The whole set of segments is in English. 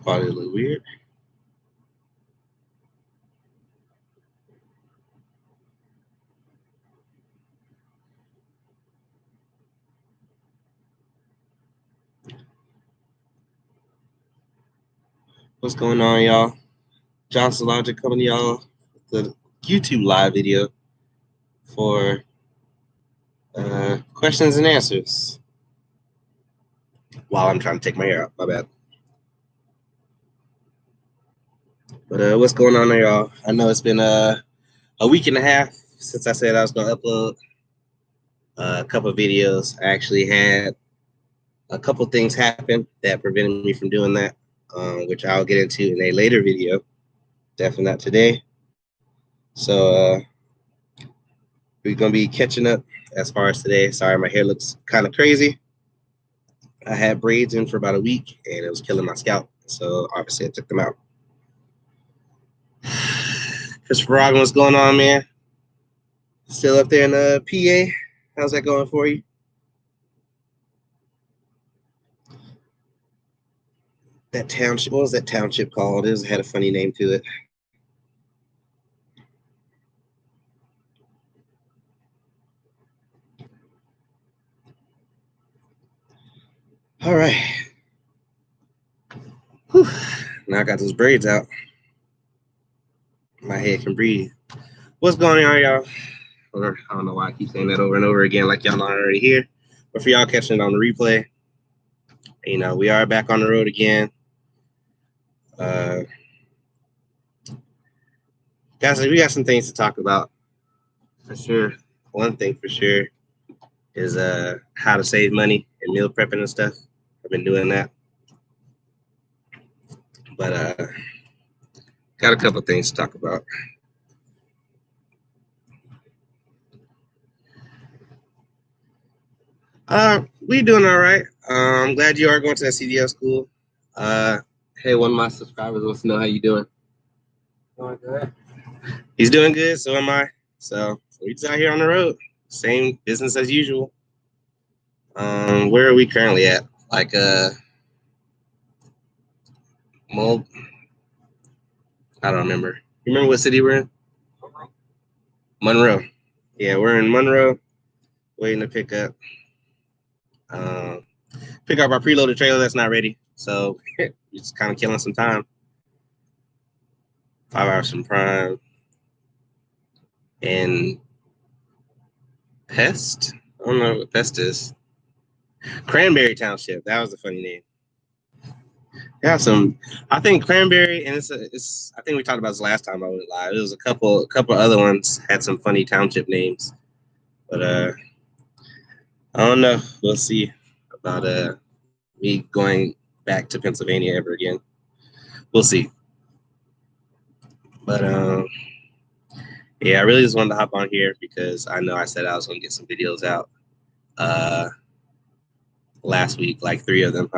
Quality a little weird. What's going on, y'all? Johnson Logic coming to y'all with the YouTube live video for questions and answers. While I'm trying to take my hair out, my bad. But what's going on there, y'all? I know it's been a week and a half since I said I was going to upload a couple of videos. I actually had a couple things happen that prevented me from doing that, which I'll get into in a later video. Definitely not today. So we're going to be catching up as far as today. Sorry, my hair looks kind of crazy. I had braids in for about a week, and it was killing my scalp. So obviously I took them out. Christopher Robin, what's going on, man? Still up there in the PA? How's that going for you? That township, what was that township called? It had a funny name to it. All right. Whew. Now I got those braids out. My head can breathe. What's going on, y'all? Or I don't know why I keep saying that over and over again, like y'all not already here. But for y'all catching it on the replay, we are back on the road again. Guys, we got some things to talk about for sure. One thing for sure is how to save money and meal prepping and stuff. I've been doing that. But got a couple things to talk about. We doing all right. I'm glad you are going to that CDL school. Hey, one of my subscribers wants to know how you doing. Doing good. He's doing good, so am I. So we're just out here on the road. Same business as usual. Where are we currently at? Like I don't remember. You remember what city we're in? Monroe. Yeah, we're in Monroe, waiting to pick up our preloaded trailer that's not ready. So we're just kind of killing some time. 5 hours from Prime. And Pest? I don't know what Pest is. Cranberry Township. That was a funny name. Yeah, I think Cranberry, and I think we talked about this last time I went live. It was a couple other ones had some funny township names. But I don't know. We'll see about me going back to Pennsylvania ever again. We'll see. But yeah, I really just wanted to hop on here because I know I said I was going to get some videos out last week, like 3 of them.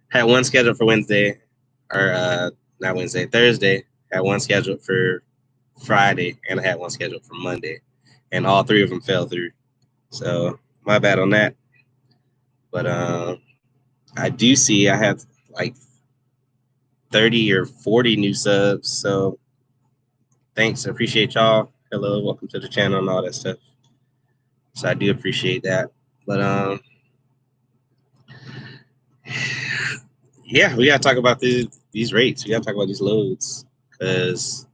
Had one scheduled for Wednesday, or not Wednesday, Thursday. Had one scheduled for Friday, and I had one scheduled for Monday, and all 3 of them fell through. So my bad on that. But I do see I have like 30 or 40 new subs. So thanks. I appreciate y'all. Hello, welcome to the channel and all that stuff. So I do appreciate that. But yeah, we gotta talk about these rates. We gotta talk about these loads because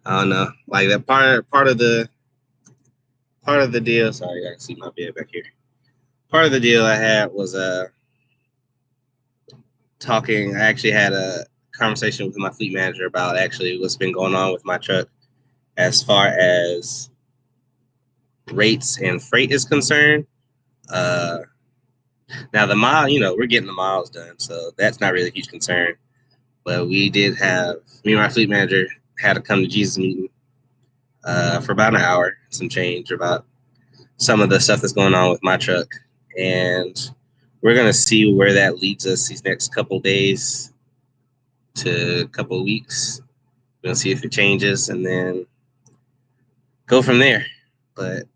I don't know, like that part of the deal. Sorry, I can see my bed back here. Part of the deal I had was talking. I actually had a conversation with my fleet manager about actually what's been going on with my truck as far as rates and freight is concerned. Now the mile, we're getting the miles done, so that's not really a huge concern. But we did have me and my fleet manager had a come to Jesus meeting for about an hour, some change about some of the stuff that's going on with my truck, and we're gonna see where that leads us these next couple days to a couple weeks. We're gonna see if it changes, and then go from there. But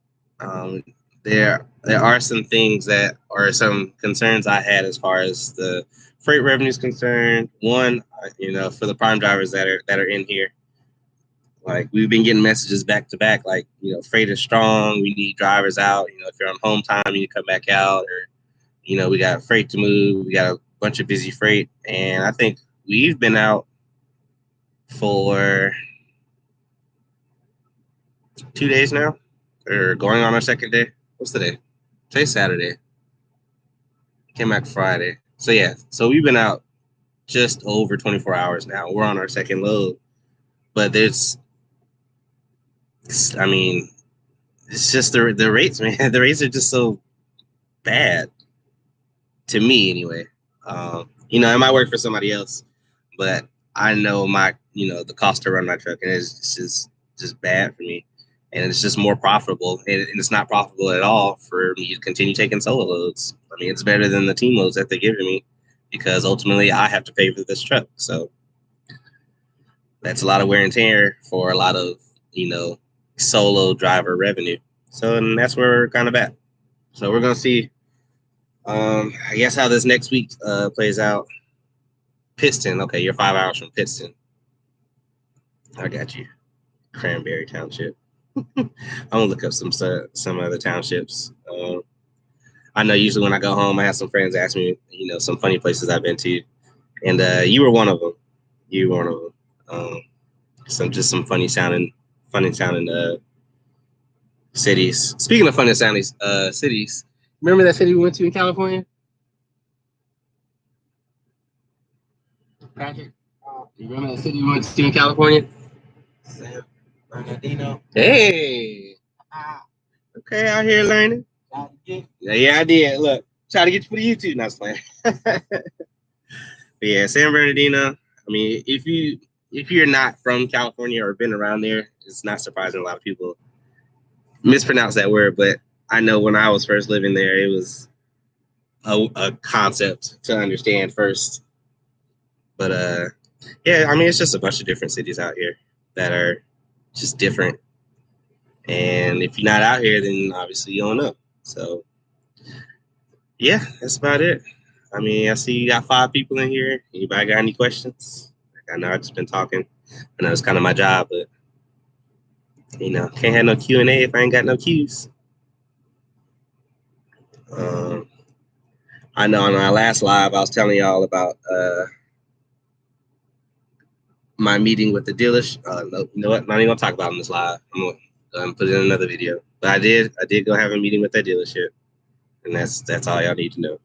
there are some things that are some concerns I had as far as the freight revenue is concerned, one, for the prime drivers that are in here, like we've been getting messages back to back, like, freight is strong. We need drivers out. If you're on home time, you need to come back out, or, we got freight to move. We got a bunch of busy freight. And I think we've been out for 2 days now, or going on our second day. What's the day? Today's Saturday. Came back Friday. So yeah, so we've been out just over 24 hours now. We're on our second load, but it's just the rates, man. The rates are just so bad to me, anyway. It might work for somebody else, but I know the cost to run my truck, and it's just bad for me. And it's just more profitable, and it's not profitable at all for me to continue taking solo loads. I mean, it's better than the team loads that they're giving me, because ultimately I have to pay for this truck. So that's a lot of wear and tear for a lot of, solo driver revenue. So, and that's where we're kind of at. So we're going to see, I guess, how this next week plays out. Pittston. Okay, you're 5 hours from Pittston. I got you. Cranberry Township. I'm gonna look up some other townships. I know usually when I go home, I have some friends ask me, some funny places I've been to, and you were one of them. You were one of them. Some funny sounding cities. Speaking of funny sounding cities, remember that city we went to in California? Patrick, you remember the city we went to in California? San Bernardino. Hey. Okay, out here learning. Yeah, I did. Look, try to get you for the YouTube. Not playing. But yeah, San Bernardino. I mean, if you're not from California or been around there, it's not surprising a lot of people mispronounce that word. But I know when I was first living there, it was a concept to understand first. But yeah, I mean, it's just a bunch of different cities out here that are just different. And if you're not out here, then obviously you don't know. So yeah, that's about it. I mean, I see you got 5 people in here. Anybody got any questions? I know I've just been talking. I know it's kind of my job, but can't have no Q&A if I ain't got no Q's. I know on our last live, I was telling y'all about my meeting with the dealership. No, you know what? Not even gonna talk about it in this live. I'm gonna put it in another video. But I did go have a meeting with that dealership, and that's all y'all need to know.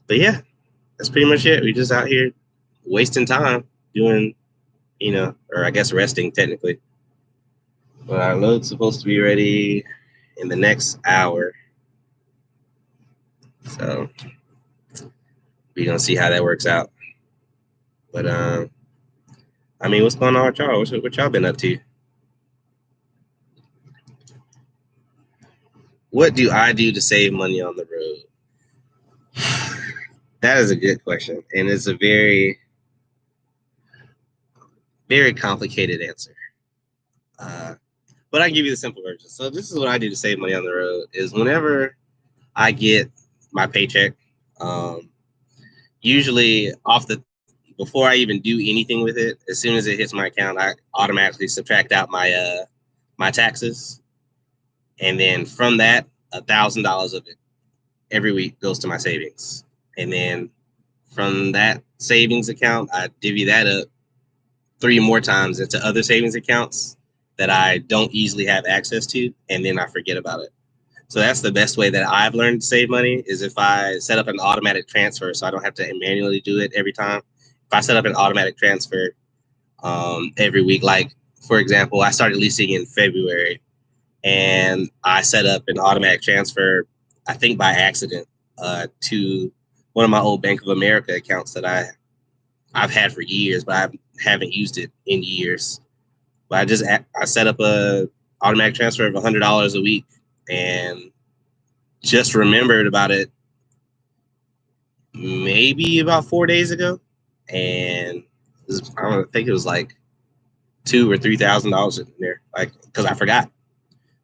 But yeah, that's pretty much it. We just out here wasting time doing, or I guess resting technically. But our load's supposed to be ready in the next hour. So we're gonna see how that works out. But I mean, what's going on with y'all? What y'all been up to? What do I do to save money on the road? That is a good question, and it's a very, very complicated answer. But I can give you the simple version. So this is what I do to save money on the road: is whenever I get my paycheck, usually before I even do anything with it, as soon as it hits my account, I automatically subtract out my taxes, and then from that, $1,000 of it every week goes to my savings, and then from that savings account, I divvy that up 3 more times into other savings accounts that I don't easily have access to, and then I forget about it. So that's the best way that I've learned to save money, is if I set up an automatic transfer so I don't have to manually do it every time. If I set up an automatic transfer every week, like, for example, I started leasing in February, and I set up an automatic transfer, I think by accident, to one of my old Bank of America accounts that I've had for years, but I haven't used it in years. But I set up a automatic transfer of $100 a week, and just remembered about it maybe about 4 days ago, and I think it was like $2,000 or $3,000 in there, like, because I forgot.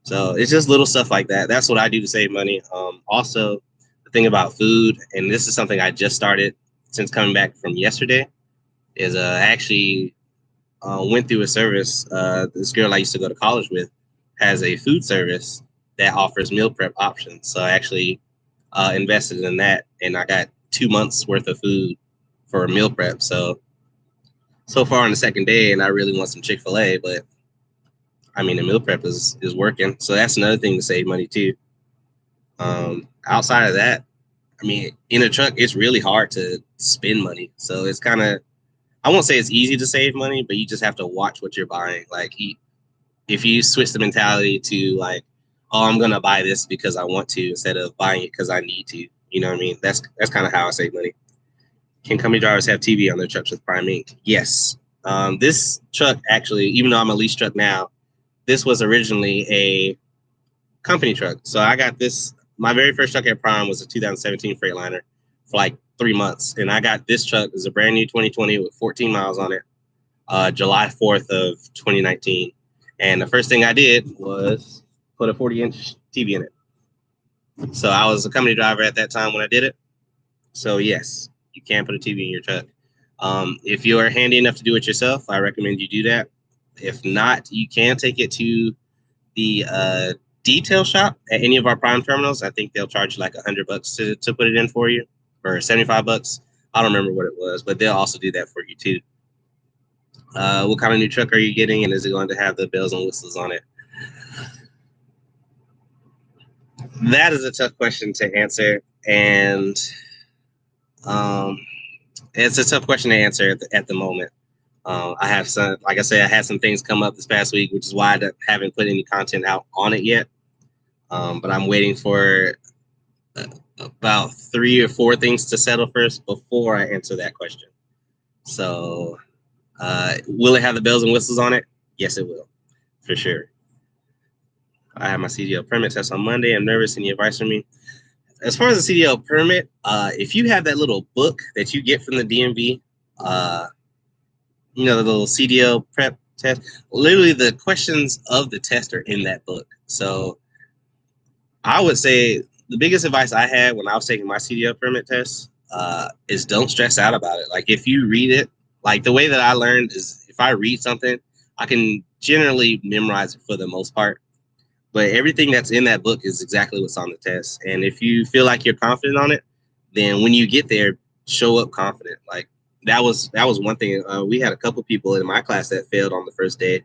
So it's just little stuff like that. That's what I do to save money. Also, the thing about food, and this is something I just started since coming back from yesterday, is I actually went through a service. This girl I used to go to college with has a food service that offers meal prep options. So I actually invested in that, and I got 2 months worth of food for meal prep. So far on the second day, and I really want some Chick-fil-A, but I mean the meal prep is working. So that's another thing to save money too. Outside of that, I mean, in a truck, it's really hard to spend money. So it's kind of, I won't say it's easy to save money, but you just have to watch what you're buying. Like, if you switch the mentality to like, oh, I'm gonna buy this because I want to, instead of buying it because I need to. You know what I mean? That's kind of how I save money. Can company drivers have TV on their trucks with Prime Inc? Yes. This truck actually, even though I'm a lease truck now, this was originally a company truck. So I got this. My very first truck at Prime was a 2017 Freightliner for like 3 months, and I got this truck as a brand new 2020 with 14 miles on it, July 4th of 2019. And the first thing I did was put a 40-inch TV in it. So I was a company driver at that time when I did it. So yes, you can put a TV in your truck. If you are handy enough to do it yourself, I recommend you do that. If not, you can take it to the detail shop at any of our Prime terminals. I think they'll charge you like $100 to put it in for you, or $75. I don't remember what it was, but they'll also do that for you too. What kind of new truck are you getting, and is it going to have the bells and whistles on it? That is a tough question to answer, and it's a tough question to answer at the moment. I have some, like I said, I had some things come up this past week, which is why I haven't put any content out on it yet. But I'm waiting for about 3 or 4 things to settle first before I answer that question. So, will it have the bells and whistles on it? Yes, it will, for sure. I have my CDL permit test on Monday. I'm nervous. Any advice from me? As far as the CDL permit, if you have that little book that you get from the DMV, the little CDL prep test, literally the questions of the test are in that book. So I would say the biggest advice I had when I was taking my CDL permit test is don't stress out about it. Like, if you read it, like the way that I learned is if I read something, I can generally memorize it for the most part. But everything that's in that book is exactly what's on the test. And if you feel like you're confident on it, then when you get there, show up confident. Like, that was one thing. We had a couple people in my class that failed on the first day.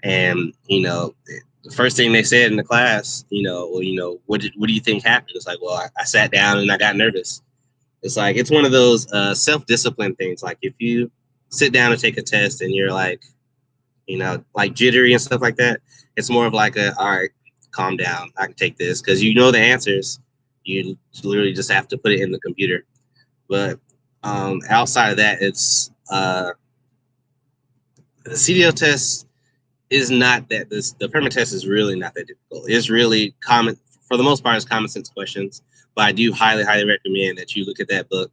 And, the first thing they said in the class, what do you think happened? It's like, well, I sat down and I got nervous. It's like, it's one of those self-discipline things. Like, if you sit down and take a test and you're like, like jittery and stuff like that, it's more of like all right, calm down. I can take this, because the answers. You literally just have to put it in the computer. But outside of that, it's the CDL test is not that. The permit test is really not that difficult. It's really common, for the most part. It's common sense questions, but I do highly recommend that you look at that book.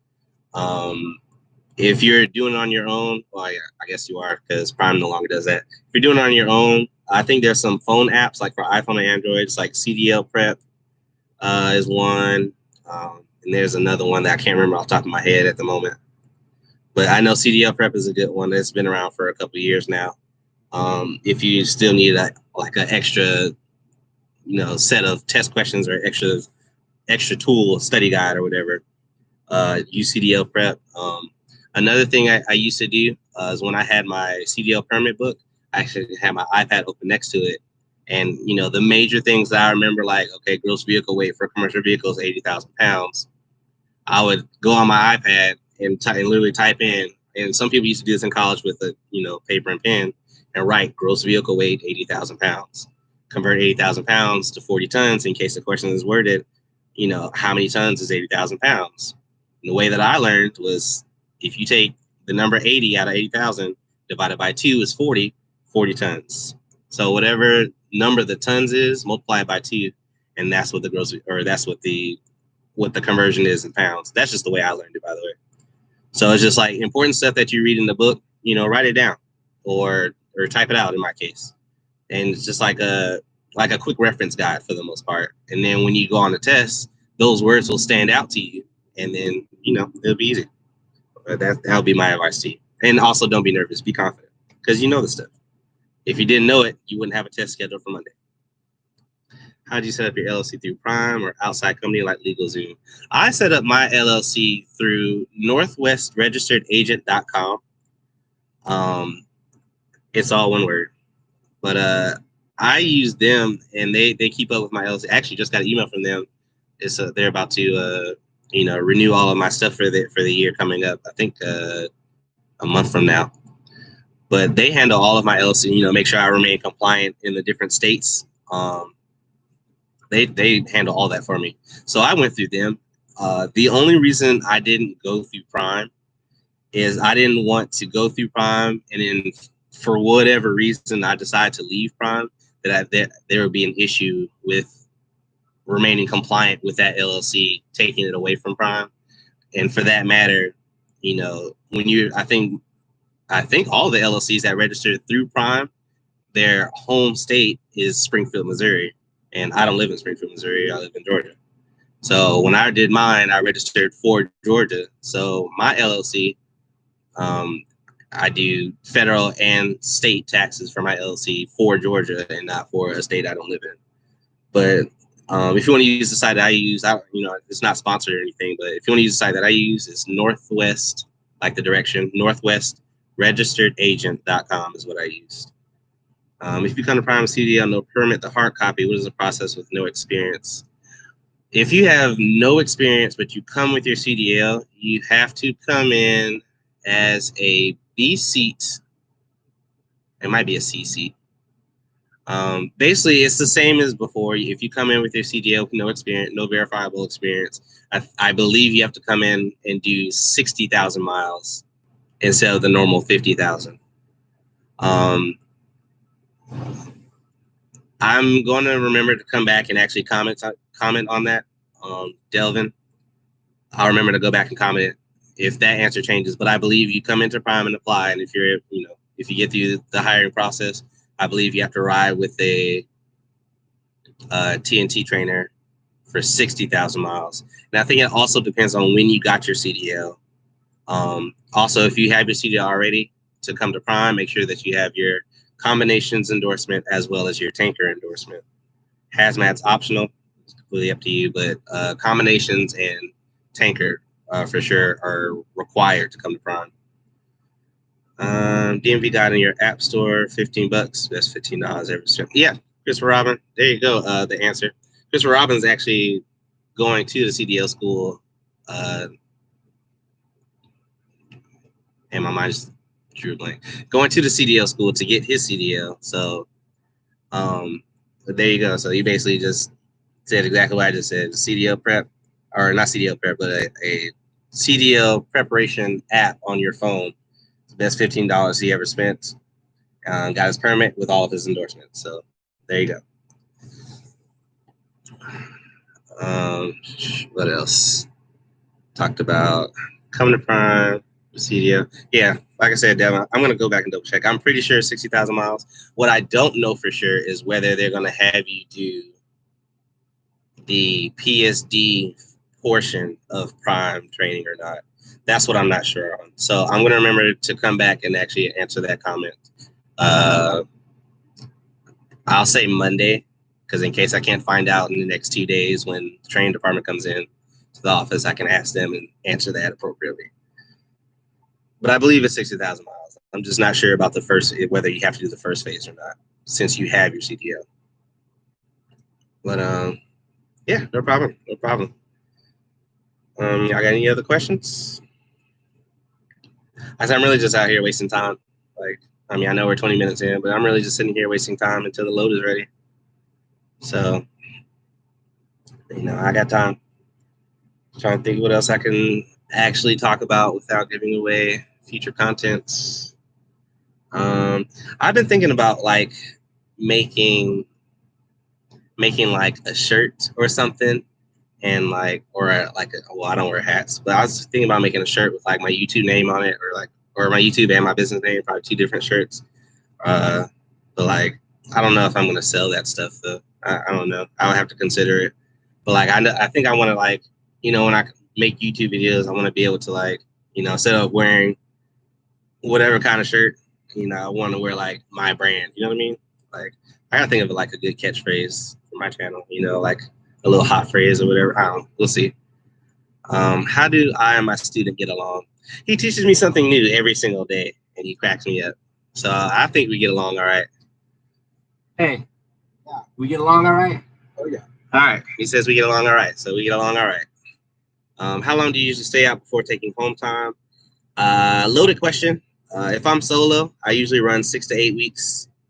If you're doing it on your own, well, yeah, I guess you are, because Prime no longer does that. If you're doing it on your own, I think there's some phone apps, like for iPhone and Android. It's like CDL Prep is one, and there's another one that I can't remember off the top of my head at the moment. But I know CDL Prep is a good one that's been around for a couple of years now. If you still need an extra, set of test questions, or extra tool, study guide or whatever, use CDL Prep. Another thing I used to do is, when I had my CDL permit book, I actually had my iPad open next to it. And, the major things that I remember, like, okay, gross vehicle weight for commercial vehicles, 80,000 pounds. I would go on my iPad and literally type in, and some people used to do this in college with a, paper and pen, and write gross vehicle weight, 80,000 pounds. Convert 80,000 pounds to 40 tons in case the question is worded, how many tons is 80,000 pounds? And the way that I learned was, if you take the number 80 out of 80,000 divided by 2 is 40 tons. So whatever number the tons is, multiply it by 2, and that's what what the conversion is in pounds. That's just the way I learned it, by the way. So it's just like important stuff that you read in the book, write it down or type it out in my case. And it's just like a quick reference guide for the most part. And then when you go on the test, those words will stand out to you, and then it'll be easy. But that'll be my advice to you. And also, don't be nervous. Be confident, because you know the stuff. If you didn't know it, you wouldn't have a test scheduled for Monday. How do you set up your LLC through Prime or outside company like LegalZoom? I set up my LLC through northwestregisteredagent.com. It's all one word, but I use them, and they keep up with my LLC. Actually, just got an email from them. They're about to renew all of my stuff for the year coming up. I think a month from now. But they handle all of my LLC. Make sure I remain compliant in the different states. They handle all that for me. So I went through them. The only reason I didn't go through Prime is I didn't want to go through Prime, and then for whatever reason I decided to leave Prime, that there would be an issue with remaining compliant with that LLC, taking it away from Prime. And for that matter, when I think all the LLCs that registered through Prime, their home state is Springfield, Missouri. And I don't live in Springfield, Missouri. I live in Georgia. So when I did mine, I registered for Georgia. So my LLC, I do federal and state taxes for my LLC for Georgia and not for a state I don't live in. But if you want to use the site that I use, it's not sponsored or anything, but if you want to use the site that I use, it's Northwest, like the direction, northwestregisteredagent.com is what I used. If you become a Prime CDL, no permit, the hard copy, what is the process with no experience? If you have no experience, but you come with your CDL, you have to come in as a B seat. It might be a C seat. Basically, it's the same as before. If you come in with your CDL with no experience, no verifiable experience, I believe you have to come in and do 60,000 miles instead of the normal 50,000. I'm going to remember to come back and actually comment on that, Delvin. I'll remember to go back and comment if that answer changes. But I believe you come into Prime and apply, and if you get through the hiring process, I believe you have to ride with a TNT trainer for 60,000 miles. And I think it also depends on when you got your CDL. Also, if you have your CDL already, to come to Prime, make sure that you have your combinations endorsement as well as your tanker endorsement. Hazmat's optional. It's completely up to you, but combinations and tanker for sure are required to come to Prime. DMV guide in your app store, $15. That's $15 every step. Yeah, Christopher Robin. There you go. The answer. Christopher Robin's actually going to the CDL school. And my mind just drew a blank. Going to the CDL school to get his CDL. So, there you go. So he basically just said exactly what I just said. CDL prep, or not CDL prep, but a CDL preparation app on your phone. Best $15 he ever spent. Got his permit with all of his endorsements. So there you go. What else? Talked about coming to Prime, CDL. Yeah, like I said, Devin, I'm going to go back and double check. I'm pretty sure 60,000 miles. What I don't know for sure is whether they're going to have you do the PSD portion of Prime training or not. That's what I'm not sure on. So I'm going to remember to come back and actually answer that comment. I'll say Monday, because in case I can't find out in the next 2 days when the training department comes in to the office, I can ask them and answer that appropriately. But I believe it's 60,000 miles. I'm just not sure about whether you have to do the first phase or not, since you have your CDL. But yeah, no problem. No problem. Y'all got any other questions? I'm really just out here wasting time. I know we're 20 minutes in, but I'm really just sitting here wasting time until the load is ready. So, I got time. Trying to think what else I can actually talk about without giving away future contents. I've been thinking about making like a shirt or something, and I don't wear hats, but I was thinking about making a shirt with my YouTube name on it, or my YouTube and my business name, probably 2 different shirts. But I don't know if I'm gonna sell that stuff though. I don't know. I would have to consider it. But like I think I want to like, you know, when I make YouTube videos, I want to be able to like, you know, instead of wearing whatever kind of shirt, you know, I want to wear like my brand. You know what I mean? Like I gotta think of like a good catchphrase for my channel. You know, like a little hot phrase or whatever. I don't know. We'll see. How do I and my student get along? He teaches me something new every single day, and he cracks me up. So I think we get along all right. Hey, Yeah. we get along all right? Oh yeah. All right. He says we get along all right. So we get along all right. How long do you usually stay out before taking home time? Loaded question. If I'm solo, I usually run 6 to 8 weeks.